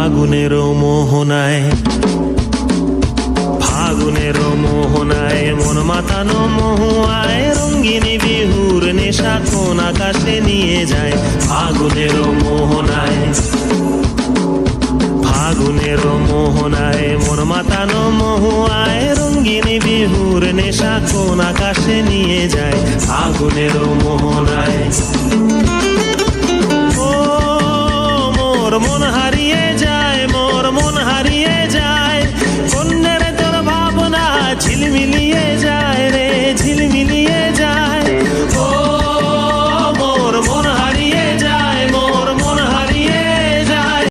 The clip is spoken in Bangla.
ফাগুনের মোহনায়, ফাগুনের মোহনায় মন মাতানো মহুয়ায় রঙ্গিনী বিহুর নেশা কোন আকাশে নিয়ে যায়। ফাগুনের মোহনায়, ফাগুনের মোহনায় মন মাতানো মহুয়ায় রঙ্গিনী বিহুর নেশা কোন আকাশে নিয়ে যায়। ফাগুনের মোহনায় ও মোর মন হারিয়ে যায়।